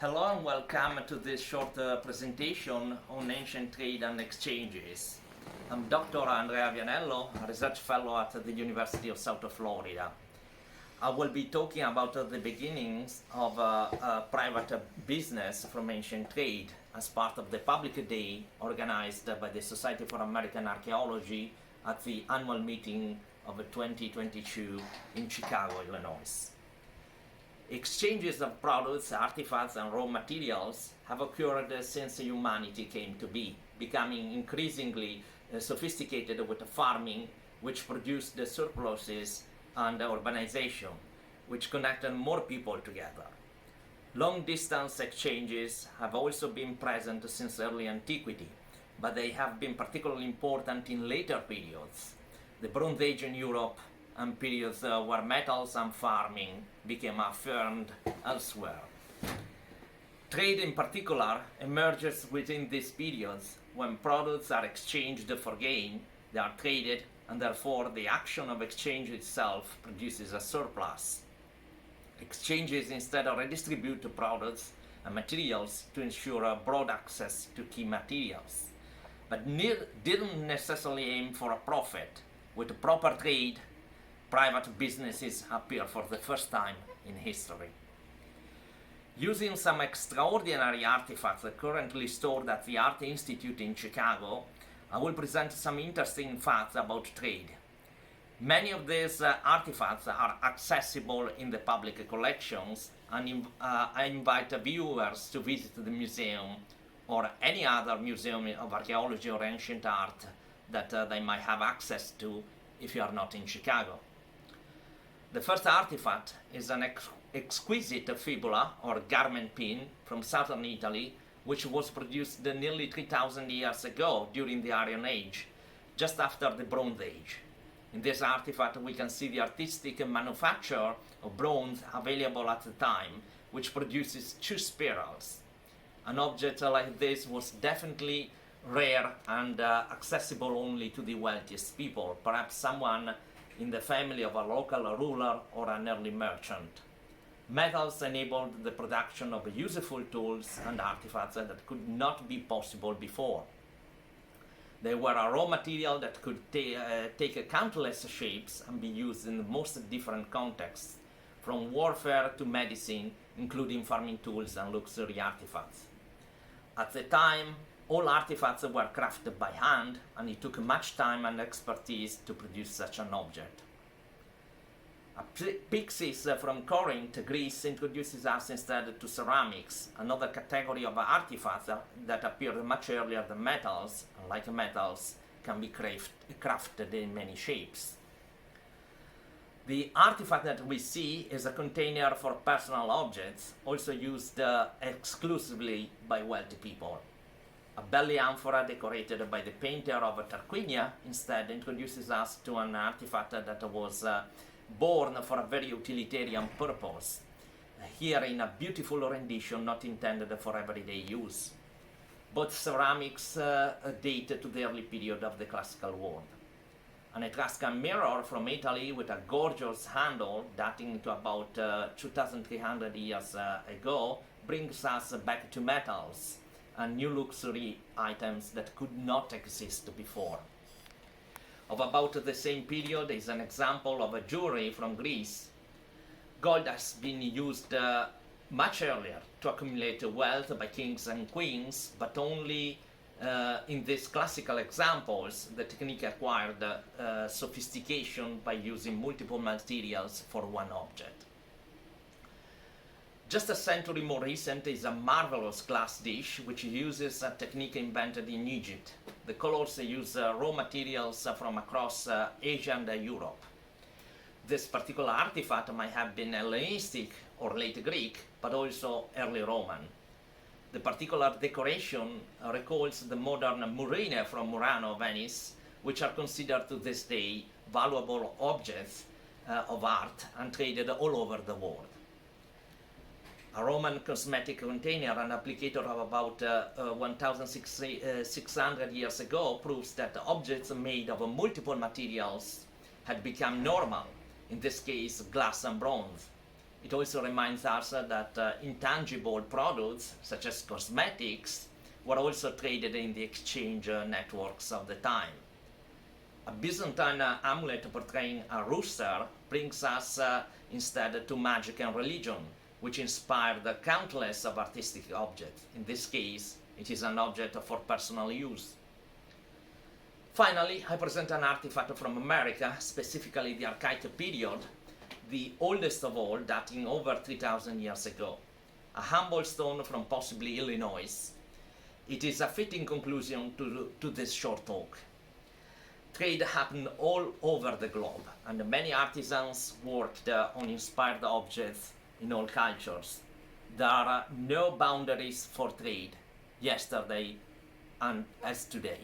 Hello and welcome to this short presentation on ancient trade and exchanges. I'm Dr. Andrea Vianello, a research fellow at the University of South Florida. I will be talking about the beginnings of private business from ancient trade as part of the public day organized by the Society for American Archaeology at the annual meeting of 2022 in Chicago, Illinois. Exchanges of products, artifacts, and raw materials have occurred since humanity came to be, becoming increasingly sophisticated with farming, which produced the surpluses, and urbanization, which connected more people together. Long-distance exchanges have also been present since early antiquity, but they have been particularly important in later periods, the Bronze Age in Europe, and periods where metals and farming became affirmed elsewhere. Trade in particular emerges within these periods when products are exchanged for gain, they are traded, and therefore the action of exchange itself produces a surplus. Exchanges instead redistribute products and materials to ensure broad access to key materials, but didn't necessarily aim for a profit. With proper trade, private businesses appear for the first time in history. Using some extraordinary artifacts currently stored at the Art Institute in Chicago, I will present some interesting facts about trade. Many of these artifacts are accessible in the public collections, and I invite viewers to visit the museum or any other museum of archaeology or ancient art that they might have access to if you are not in Chicago. The first artifact is an exquisite fibula or garment pin from southern Italy, which was produced nearly 3,000 years ago during the Iron Age, just after the Bronze Age. In this artifact we can see the artistic manufacture of bronze available at the time, which produces two spirals. An object like this was definitely rare and accessible only to the wealthiest people, perhaps someone in the family of a local ruler or an early merchant. Metals enabled the production of useful tools and artifacts that could not be possible before. They were a raw material that could take countless shapes and be used in the most different contexts, from warfare to medicine, including farming tools and luxury artifacts. At the time, all artifacts were crafted by hand, and it took much time and expertise to produce such an object. Pyxis from Corinth, Greece, introduces us instead to ceramics, another category of artifacts that appeared much earlier than metals, and like metals, can be crafted in many shapes. The artifact that we see is a container for personal objects, also used exclusively by wealthy people. A belly amphora decorated by the painter of Tarquinia instead introduces us to an artifact that was born for a very utilitarian purpose, here in a beautiful rendition not intended for everyday use. Both ceramics date to the early period of the classical world. An Etruscan mirror from Italy with a gorgeous handle dating to about 2,300 years ago brings us back to metals and new luxury items that could not exist before. Of about the same period is an example of a jewelry from Greece. Gold has been used much earlier to accumulate wealth by kings and queens, but only in these classical examples the technique acquired sophistication by using multiple materials for one object. Just a century more recent is a marvelous glass dish which uses a technique invented in Egypt. The colors use raw materials from across Asia and Europe. This particular artifact might have been Hellenistic or late Greek, but also early Roman. The particular decoration recalls the modern murrine from Murano, Venice, which are considered to this day valuable objects of art and traded all over the world. A Roman cosmetic container, an applicator of about 1,600 years ago, proves that objects made of multiple materials had become normal, in this case glass and bronze. It also reminds us that intangible products, such as cosmetics, were also traded in the exchange networks of the time. A Byzantine amulet portraying a rooster brings us instead to magic and religion, which inspired countless of artistic objects. In this case, it is an object for personal use. Finally, I present an artifact from America, specifically the Archaite period, the oldest of all, dating over 3,000 years ago. A humble stone from possibly Illinois. It is a fitting conclusion to this short talk. Trade happened all over the globe, and many artisans worked on inspired objects in all cultures. There are no boundaries for trade, yesterday and as today.